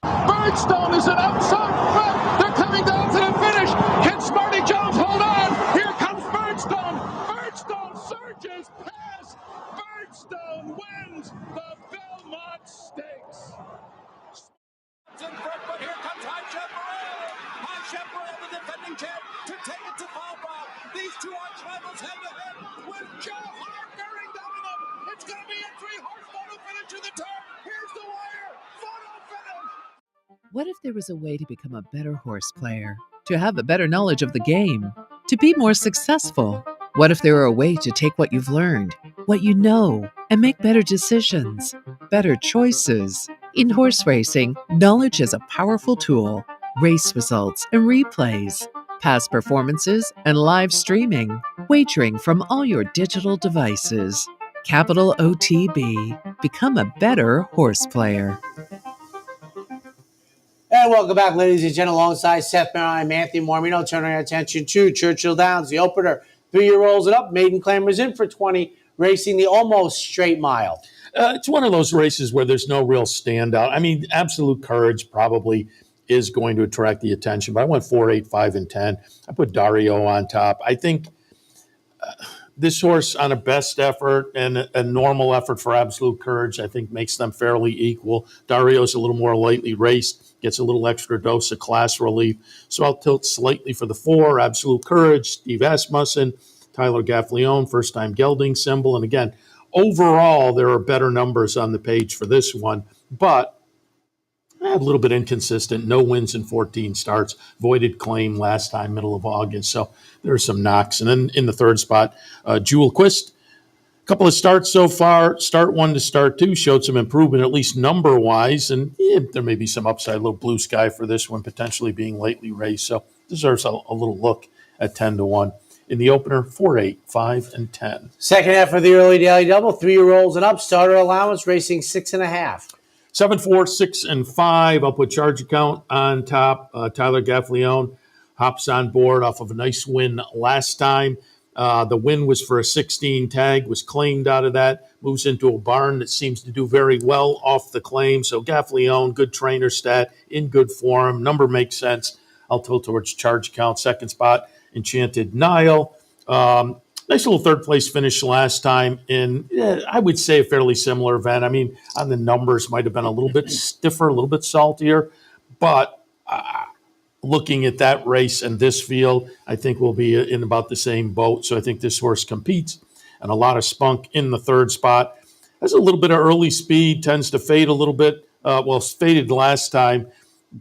Birdstone is an outside front. They're coming down to the finish. Can Smarty Jones hold on? Here comes Birdstone. Birdstone surges past. Birdstone wins the Belmont Stakes. In front, but here comes High Chaparral. High Chaparral, the defending champ, to take it to Falpa. These two arch rivals head to head with Joe Hart bearing down on them. It's going to be a 3-horse photo finish to the turn. Here's the wire. Photo finish. What if there was a way to become a better horse player, to have a better knowledge of the game, to be more successful? What if there were a way to take what you've learned, what you know, and make better decisions, better choices? In horse racing, knowledge is a powerful tool. Race results and replays, past performances and live streaming, wagering from all your digital devices. Capital OTB. Become a better horse player. And welcome back, ladies and gentlemen, alongside Seth Merrow. I'm Anthony Mormino, turning our attention to Churchill Downs, the opener. 3-year-olds and up, maiden claimers in for 20, racing the almost straight mile. It's one of those races where there's no real standout. I mean, Absolute Courage probably is going to attract the attention, but I went 4, 8, 5, and 10. I put Dario on top. I think this horse on a best effort and a normal effort for Absolute Courage, I think makes them fairly equal. Dario's a little more lightly raced, gets a little extra dose of class relief. So I'll tilt slightly for the 4, Absolute Courage, Steve Asmussen, Tyler Gaffleone, first-time gelding symbol. And again, overall, there are better numbers on the page for this one, but a little bit inconsistent. No wins in 14 starts. Voided claim last time, middle of August. So there are some knocks. And then in the third spot, Jewel Quist. A couple of starts so far. Start 1 to start 2 showed some improvement, at least number-wise. And there may be some upside, a little blue sky for this one, potentially being lately raced. So deserves a little look at 10 to 1. In the opener, 4, 8, 5, and 10. Second half of the early daily double, 3-year-olds and up, starter allowance racing 6.5. 7, 4, 6, and 5. I'll put charge account on top. Tyler Gaffleone hops on board off of a nice win last time. The win was for a 16 tag, was claimed out of that, moves into a barn that seems to do very well off the claim. So Gaffleone, good trainer stat, in good form. Number makes sense. I'll tilt towards charge account. Second spot, Enchanted Nile. Nice little third place finish last time in, I would say, a fairly similar event. I mean, on the numbers might have been a little bit stiffer, a little bit saltier, but looking at that race and this field, I think we'll be in about the same boat. So I think this horse competes, and a lot of spunk in the third spot. Has a little bit of early speed, tends to fade a little bit. Faded last time,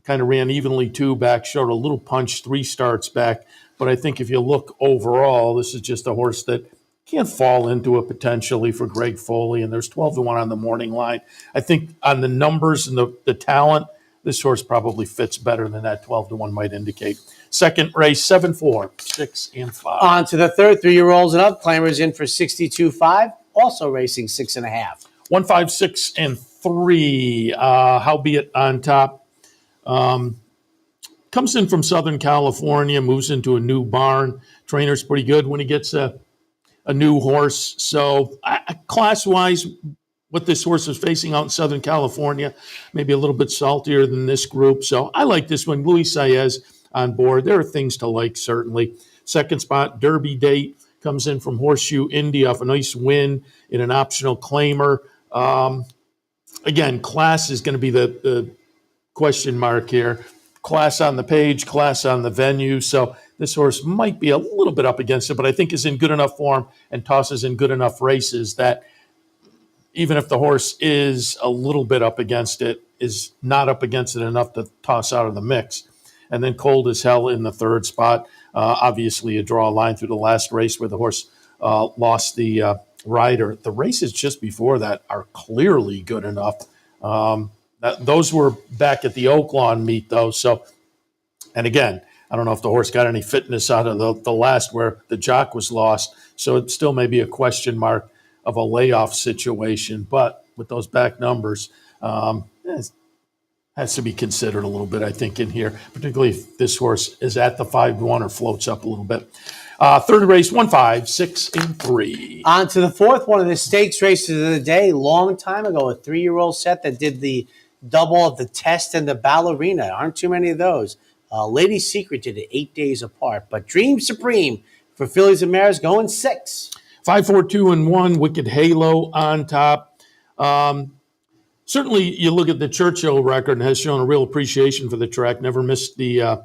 kind of ran evenly 2 back, showed a little punch 3 starts back. But I think if you look overall, this is just a horse that can't fall into it potentially for Greg Foley, and there's 12 to 1 on the morning line. I think on the numbers and the talent, this horse probably fits better than that 12 to 1 might indicate. Second race, 7, 4, 6, and 5. On to the third, 3-year-olds and up, claimers in for 62.5, also racing 6.5. 1, 5, 6, and 3. Howbeit on top. Comes in from Southern California, moves into a new barn. Trainer's pretty good when he gets a new horse. So class-wise, what this horse is facing out in Southern California, maybe a little bit saltier than this group. So I like this one. Luis Saez on board. There are things to like, certainly. Second spot, Derby Date, comes in from Horseshoe Indy off a nice win in an optional claimer. Again, class is going to be the question mark here. Class on the page, class on the venue. So this horse might be a little bit up against it, but I think is in good enough form and tosses in good enough races that even if the horse is a little bit up against it, is not up against it enough to toss out of the mix. And then Cold as Hell in the third spot. Obviously, you draw a line through the last race where the horse lost the rider. The races just before that are clearly good enough. Those were back at the Oaklawn meet, though. So, and again, I don't know if the horse got any fitness out of the last where the jock was lost. So it still may be a question mark of a layoff situation. But with those back numbers, has to be considered a little bit, I think, in here, particularly if this horse is at the 5-1 or floats up a little bit. Third race, 1, 5, 6, and 3. On to the fourth one of the stakes races of the day. Long time ago, a 3-year-old set that did the double of the Test and the Ballerina. Aren't too many of those. Lady Secret did it 8 days apart. But Dream Supreme for fillies and mares going 6. 5, 4, 2, and 1. Wicked Halo on top. Certainly, you look at the Churchill record and has shown a real appreciation for the track. Never missed the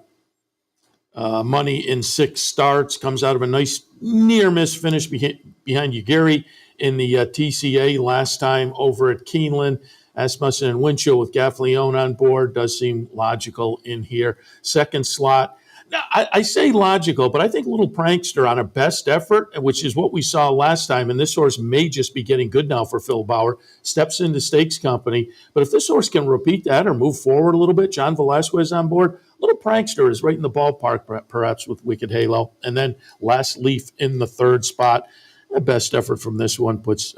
money in 6 starts. Comes out of a nice near-miss finish behind you, Gary, in the TCA last time over at Keeneland. Asmussen and Winchell with Gaffleone on board does seem logical in here. Second slot. Now, I say logical, but I think Little Prankster on a best effort, which is what we saw last time, and this horse may just be getting good now for Phil Bauer, steps into stakes company. But if this horse can repeat that or move forward a little bit, John Velasquez on board, Little Prankster is right in the ballpark, perhaps, with Wicked Halo. And then Last Leaf in the third spot. The best effort from this one puts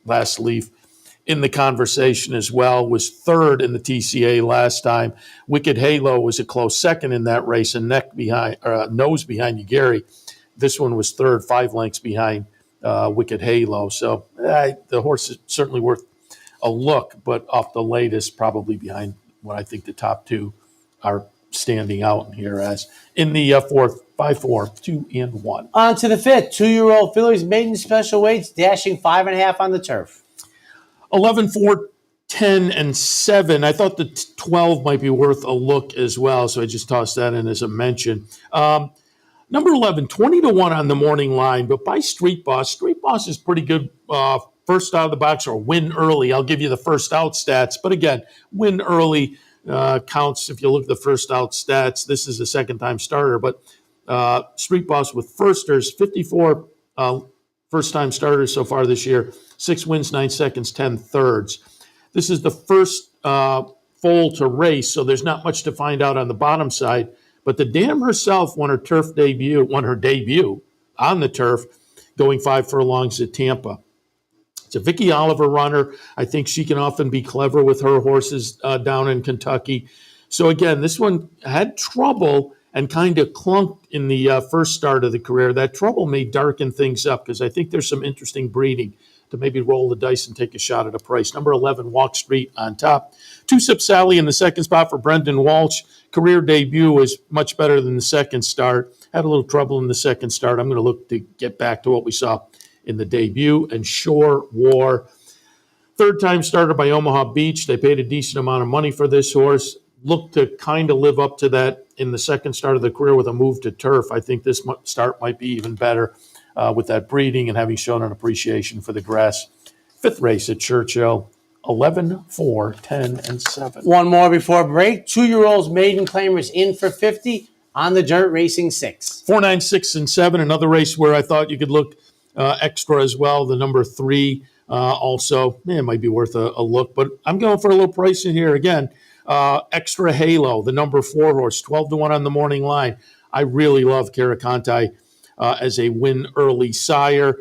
Last Leaf in the conversation as well, was third in the TCA last time. Wicked Halo was a close second in that race and nose behind you, Gary. This one was third, 5 lengths behind Wicked Halo. So the horse is certainly worth a look, but off the latest, probably behind what I think the top 2 are standing out in here as in the fourth, 5, 4, 2, and 1. On to the fifth, 2-year-old fillies, maiden special weights, dashing 5.5 on the turf. 11, 4, 10, and 7. I thought the 12 might be worth a look as well, so I just tossed that in as a mention. Number 11, 20-1 on the morning line, but by Street Boss. Street Boss is pretty good first out of the box or win early. I'll give you the first out stats, but again, win early counts if you look at the first out stats. This is a second-time starter, but Street Boss with firsters, 54 first-time starters so far this year, 6 wins, 9 seconds, 10 thirds. This is the first foal to race, so there's not much to find out on the bottom side. But the dam herself won her debut on the turf, going 5 furlongs at Tampa. It's a Vicky Oliver runner. I think she can often be clever with her horses down in Kentucky. So again, this one had trouble and kind of clunked in the first start of the career. That trouble may darken things up because I think there's some interesting breeding to maybe roll the dice and take a shot at a price. Number 11, Walk Street on top. 2 Sip Sally in the second spot for Brendan Walsh. Career debut was much better than the second start. Had a little trouble in the second start. I'm going to look to get back to what we saw in the debut. And Shore War, third-time starter by Omaha Beach. They paid a decent amount of money for this horse. Looked to kind of live up to that in the second start of the career with a move to turf. I think this start might be even better with that breeding and having shown an appreciation for the grass. Fifth race at Churchill, 11, 4, 10, and 7. One more before break. 2-year-olds maiden claimers in for 50 on the dirt, racing 6. 4, 9, 6, and 7. Another race where I thought you could look extra as well. The number 3 also, it might be worth a look. But I'm going for a little price in here again. Extra Halo, the number 4 horse, 12-1 on the morning line. I really love Caraconte as a win early sire.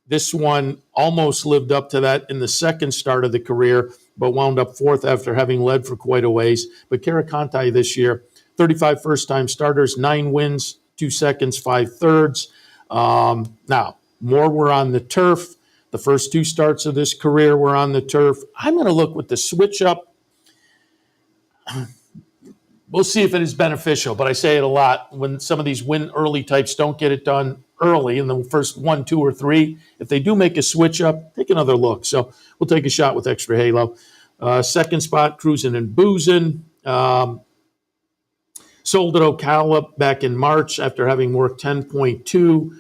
This one almost lived up to that in the second start of the career, but wound up 4th after having led for quite a ways. But Caraconte this year, 35 first-time starters, 9 wins, 2 seconds, 5 thirds. Now, more were on the turf. The first 2 starts of this career were on the turf. I'm going to look with the switch up. We'll see if it is beneficial, but I say it a lot. When some of these win early types don't get it done early in the first 1, 2, or 3, if they do make a switch up, take another look. So we'll take a shot with Extra Halo. Second spot, Cruisin' and Boozin'. Sold at Ocala back in March after having worked 10.2.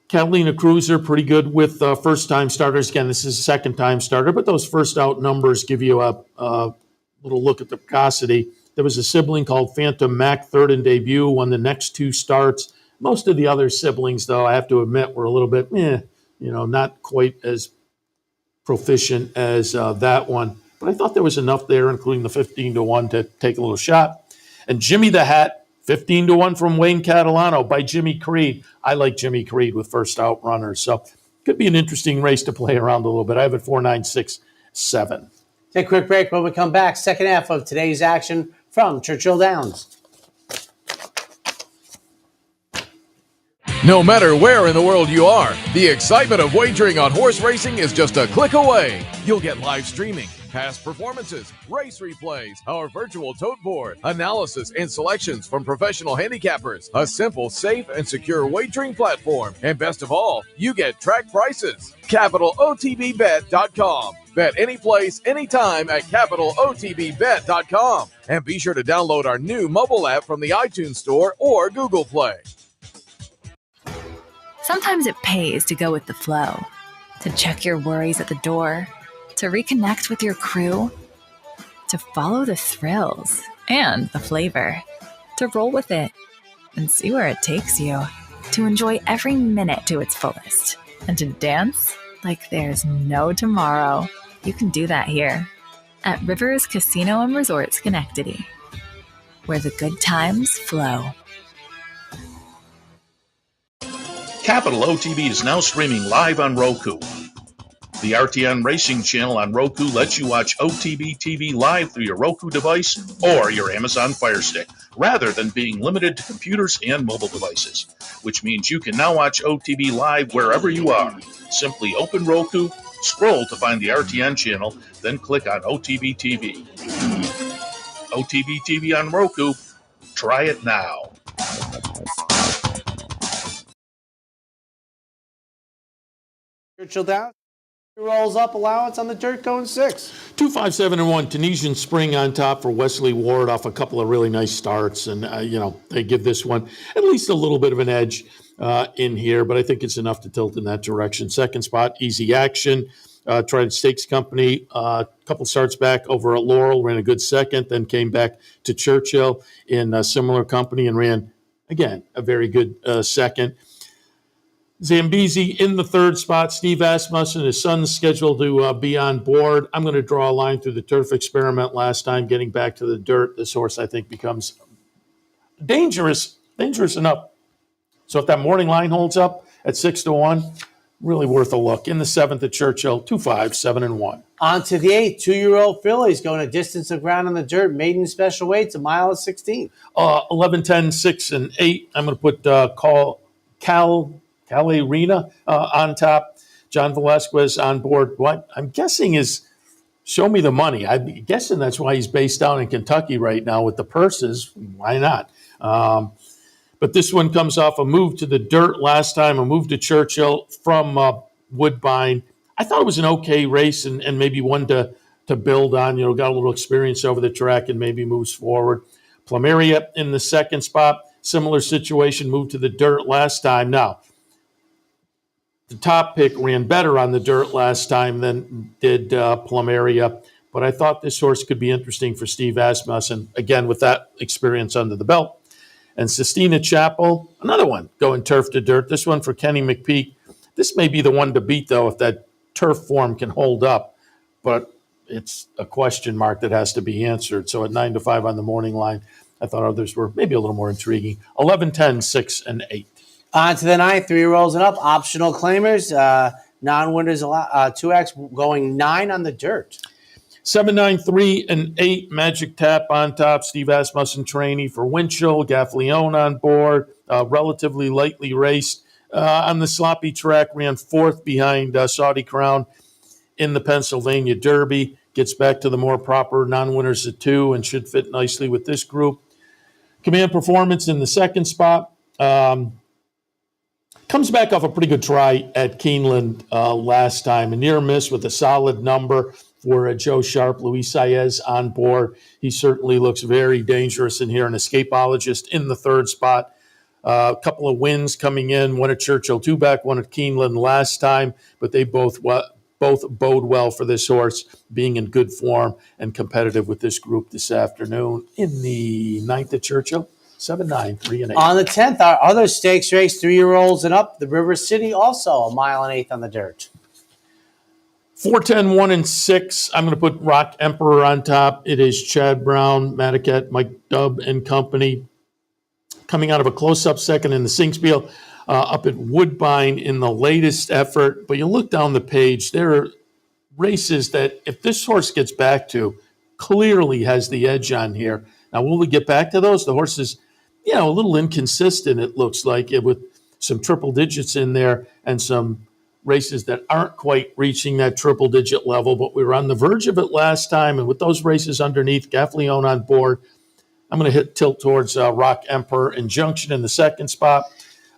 Catalina Cruiser, pretty good with first-time starters. Again, this is a second-time starter, but those first-out numbers give you a little look at the precocity. There was a sibling called Phantom Mac, third in debut, won the next 2 starts. Most of the other siblings, though, I have to admit, were a little bit, not quite as proficient as that one. But I thought there was enough there, including the 15-1, to take a little shot. And Jimmy the Hat, 15-1 from Wayne Catalano by Jimmy Creed. I like Jimmy Creed with first out runners. So could be an interesting race to play around a little bit. I have it 4, 9, 6, 7. Take a quick break. When we come back, second half of today's action from Churchill Downs. No matter where in the world you are, the excitement of wagering on horse racing is just a click away. You'll get live streaming, past performances, race replays, our virtual tote board, analysis and selections from professional handicappers, a simple, safe, and secure wagering platform, and best of all, you get track prices. CapitalOTBBet.com. Bet any place, anytime at CapitalOTBBet.com. And be sure to download our new mobile app from the iTunes Store or Google Play. Sometimes it pays to go with the flow, to check your worries at the door, to reconnect with your crew, to follow the thrills and the flavor, to roll with it and see where it takes you, to enjoy every minute to its fullest, and to dance like there's no tomorrow. You can do that here at Rivers Casino and Resort Schenectady, where the good times flow. Capital OTB is now streaming live on Roku. The RTN Racing channel on Roku lets you watch OTB TV live through your Roku device or your Amazon Fire Stick, rather than being limited to computers and mobile devices, which means you can now watch OTB live wherever you are. Simply open Roku, scroll to find the RTN channel, then click on OTB TV. OTB TV on Roku. Try it now. Churchill Downs rolls up, allowance on the dirt going 6. 2, 5, 7, and 1. Tunisian Spring on top for Wesley Ward off a couple of really nice starts. And, they give this one at least a little bit of an edge in here, but I think it's enough to tilt in that direction. Second spot, Easy Action. Tried Stakes Company a couple starts back over at Laurel, ran a good second, then came back to Churchill in a similar company and ran, again, a very good second. Zambezi in the third spot. Steve Asmussen, his son's scheduled to be on board. I'm going to draw a line through the turf experiment last time, getting back to the dirt. This horse, I think, becomes dangerous enough. So if that morning line holds up at 6-1, really worth a look. In the 7th at Churchill, 2, 5, 7, and 1. On to the 8th, 2-year-old fillies going a distance of ground on the dirt, maiden special weights, 1:16. 11, 10, 6, and 8. I'm going to put Calarina on top. John Velasquez on board. What I'm guessing is show me the money. I'm guessing that's why he's based down in Kentucky right now with the purses. Why not? But this one comes off a move to the dirt last time, a move to Churchill from Woodbine. I thought it was an okay race and maybe one to build on. Got a little experience over the track and maybe moves forward. Plumeria in the second spot. Similar situation, moved to the dirt last time. Now, the top pick ran better on the dirt last time than did Plumeria, but I thought this horse could be interesting for Steve Asmussen, again, with that experience under the belt. And Sistina Chapel, another one going turf to dirt. This one for Kenny McPeak. This may be the one to beat, though, if that turf form can hold up, but it's a question mark that has to be answered. So at 9-5 on the morning line, I thought others were maybe a little more intriguing. 11, 10, 6, and 8. On to the 9th, 3-year-olds and up. Optional claimers, non-winners, 2X going 9 on the dirt. 7, 9, 3, and 8. Magic Tap on top. Steve Asmussen trainee for Winchell. Gaffleone on board. Relatively lightly raced on the sloppy track. Ran 4th behind Saudi Crown in the Pennsylvania Derby. Gets back to the more proper non-winners at 2 and should fit nicely with this group. Command Performance in the second spot. Comes back off a pretty good try at Keeneland last time. A near miss with a solid number for Joe Sharp. Luis Saez on board. He certainly looks very dangerous in here. An escapologist in the third spot. A couple of wins coming in. One at Churchill, 2 back, one at Keeneland last time. But they both bode well for this horse, being in good form and competitive with this group this afternoon. In the 9th at Churchill, 7, 9, 3, and 8. On the 10th, our other stakes race, 3-year-olds and up. The River City, also 1.8 miles on the dirt. 4, 10, 1, and 6. I'm going to put Rock Emperor on top. It is Chad Brown, Mataket, Mike Dubb, and company. coming out of a close-up second in the Singspiel up at Woodbine in the latest effort. But you look down the page, there are races that if this horse gets back to, clearly has the edge on here. Now, will we get back to those? The horse is, a little inconsistent, it looks like, with some triple digits in there and some races that aren't quite reaching that triple digit level, but we were on the verge of it last time. And with those races underneath, Gaffleone on board, I'm going to tilt towards Rock Emperor and Junction in the second spot.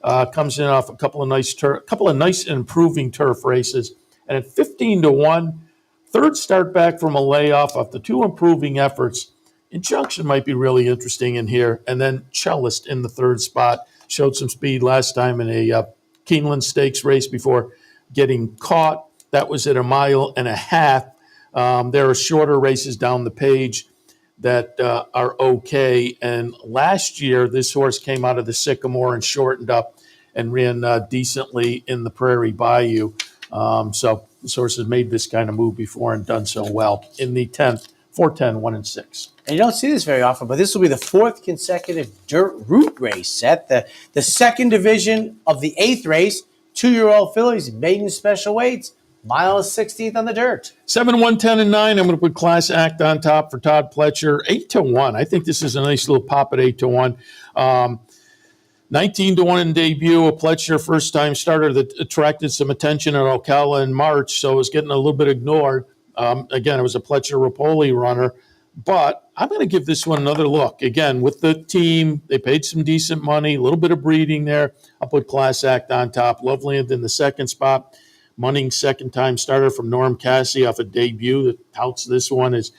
Comes in off a couple of nice and improving turf races. And at 15-1, third start back from a layoff of the two improving efforts. Injunction might be really interesting in here. And then Cellist in the third spot. Showed some speed last time in a Keeneland Stakes race before getting caught. That was at 1.5 miles. There are shorter races down the page that are okay. And last year, this horse came out of the Sycamore and shortened up and ran decently in the Prairie Bayou. So this horse has made this kind of move before and done so well. In the 10th, 410, 1 and 6. And you don't see this very often, but this will be the fourth consecutive dirt route race, Seth. The second division of the 8th race, 2-year-old fillies, maiden special weights, mile 16th on the dirt. 7, 1, 10, and 9. I'm going to put Class Act on top for Todd Pletcher. 8-1. I think this is a nice little pop at 8-1. 19-1 in debut. A Pletcher first-time starter that attracted some attention at Ocala in March, so it was getting a little bit ignored. Again, it was a Pletcher Rapoli runner. But I'm going to give this one another look. Again, with the team, they paid some decent money, a little bit of breeding there. I'll put Class Act on top. Loveland in the second spot. Munning, second-time starter from Norm Cassie off a debut that touts this one as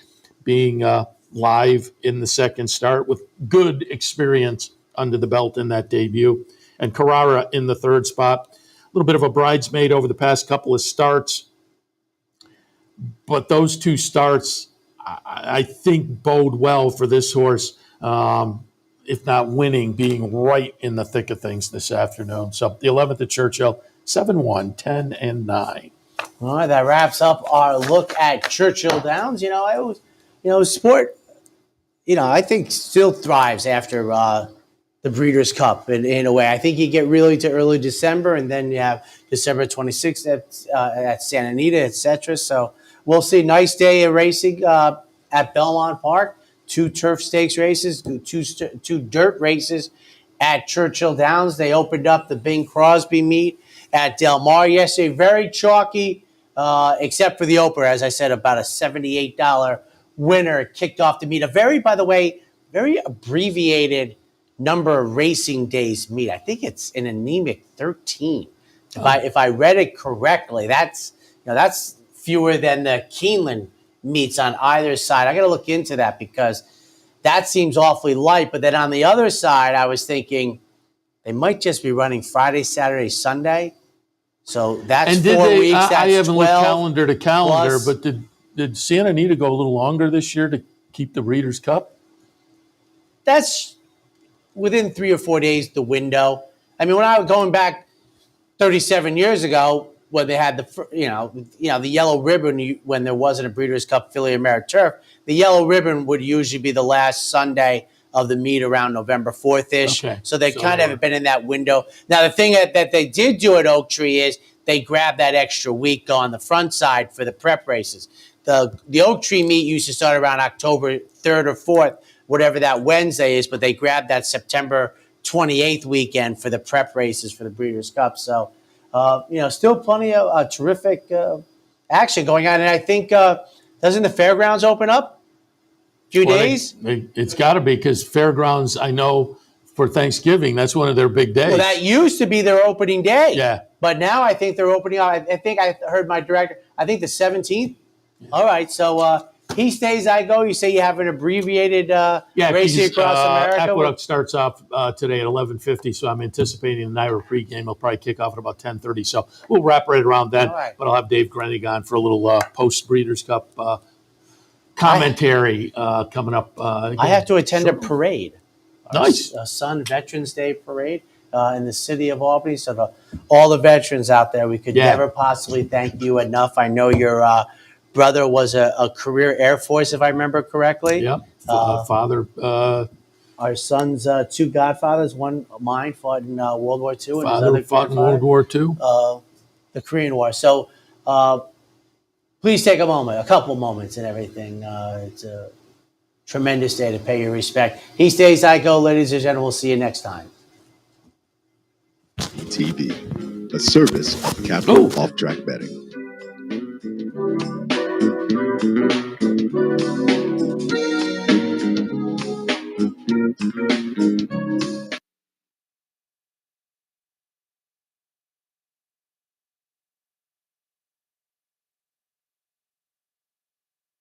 being live in the second start with good experience under the belt in that debut. And Carrara in the third spot. A little bit of a bridesmaid over the past couple of starts. But those two starts, I think, bode well for this horse, if not winning, being right in the thick of things this afternoon. So the 11th at Churchill, 7, 1, 10, and 9. All right, that wraps up our look at Churchill Downs. Sport, I think still thrives after the Breeders' Cup in a way. I think you get really to early December, and then you have December 26th at Santa Anita, etc. So we'll see. Nice day of racing at Belmont Park. 2 turf stakes races, 2 dirt races at Churchill Downs. They opened up the Bing Crosby meet at Del Mar yesterday. Very chalky, except for the opener, as I said, about a $78 winner kicked off the meet. By the way, very abbreviated number of racing days meet. I think it's an anemic 13. If I read it correctly, that's fewer than the Keeneland meets on either side. I got to look into that because that seems awfully light. But then on the other side, I was thinking they might just be running Friday, Saturday, Sunday. So that's 4 weeks. That's I haven't 12 looked calendar to calendar, plus. but did Santa Anita go a little longer this year to keep the Breeders' Cup? That's within 3 or 4 days, the window. I mean, when I was going back 37 years ago, when they had the yellow ribbon, when there wasn't a Breeders' Cup Filly or Mare Turf, the yellow ribbon would usually be the last Sunday of the meet around November 4th-ish. Okay. So they kind of have been in that window. Now, the thing that they did do at Oak Tree is they grabbed that extra week on the front side for the prep races. The Oak Tree meet used to start around October 3rd or 4th, whatever that Wednesday is, but they grabbed that September 28th weekend for the prep races for the Breeders' Cup. So, still plenty of terrific action going on. And I think, doesn't the fairgrounds open up a few days? It's got to be, because fairgrounds, I know, for Thanksgiving, that's one of their big days. Well, that used to be their opening day. Yeah. But now I think they're opening up. I think I heard my director, I think the 17th. Yeah. All right, so he stays, I go. You say you have an abbreviated racing across America? Aqueduct starts off today at 11:50, so I'm anticipating the Naira pregame. Will probably kick off at about 10:30, so we'll wrap right around then. Right. But I'll have Dave Grenig on for a little post-Breeders' Cup commentary coming up. I have to attend a parade. Nice. A Sun Veterans Day parade in the city of Albany. So all the veterans out there, we could never possibly thank you enough. I know your brother was a career Air Force, if I remember correctly. Yep. Father our son's two godfathers. One, mine, fought in World War II, and his Father other fought in grandfather, World War II. The Korean War. So please take a couple moments and everything. It's a tremendous day to pay your respect. He stays, I go, ladies and gentlemen. We'll see you next time. TV, a service of Capital Off Track Betting.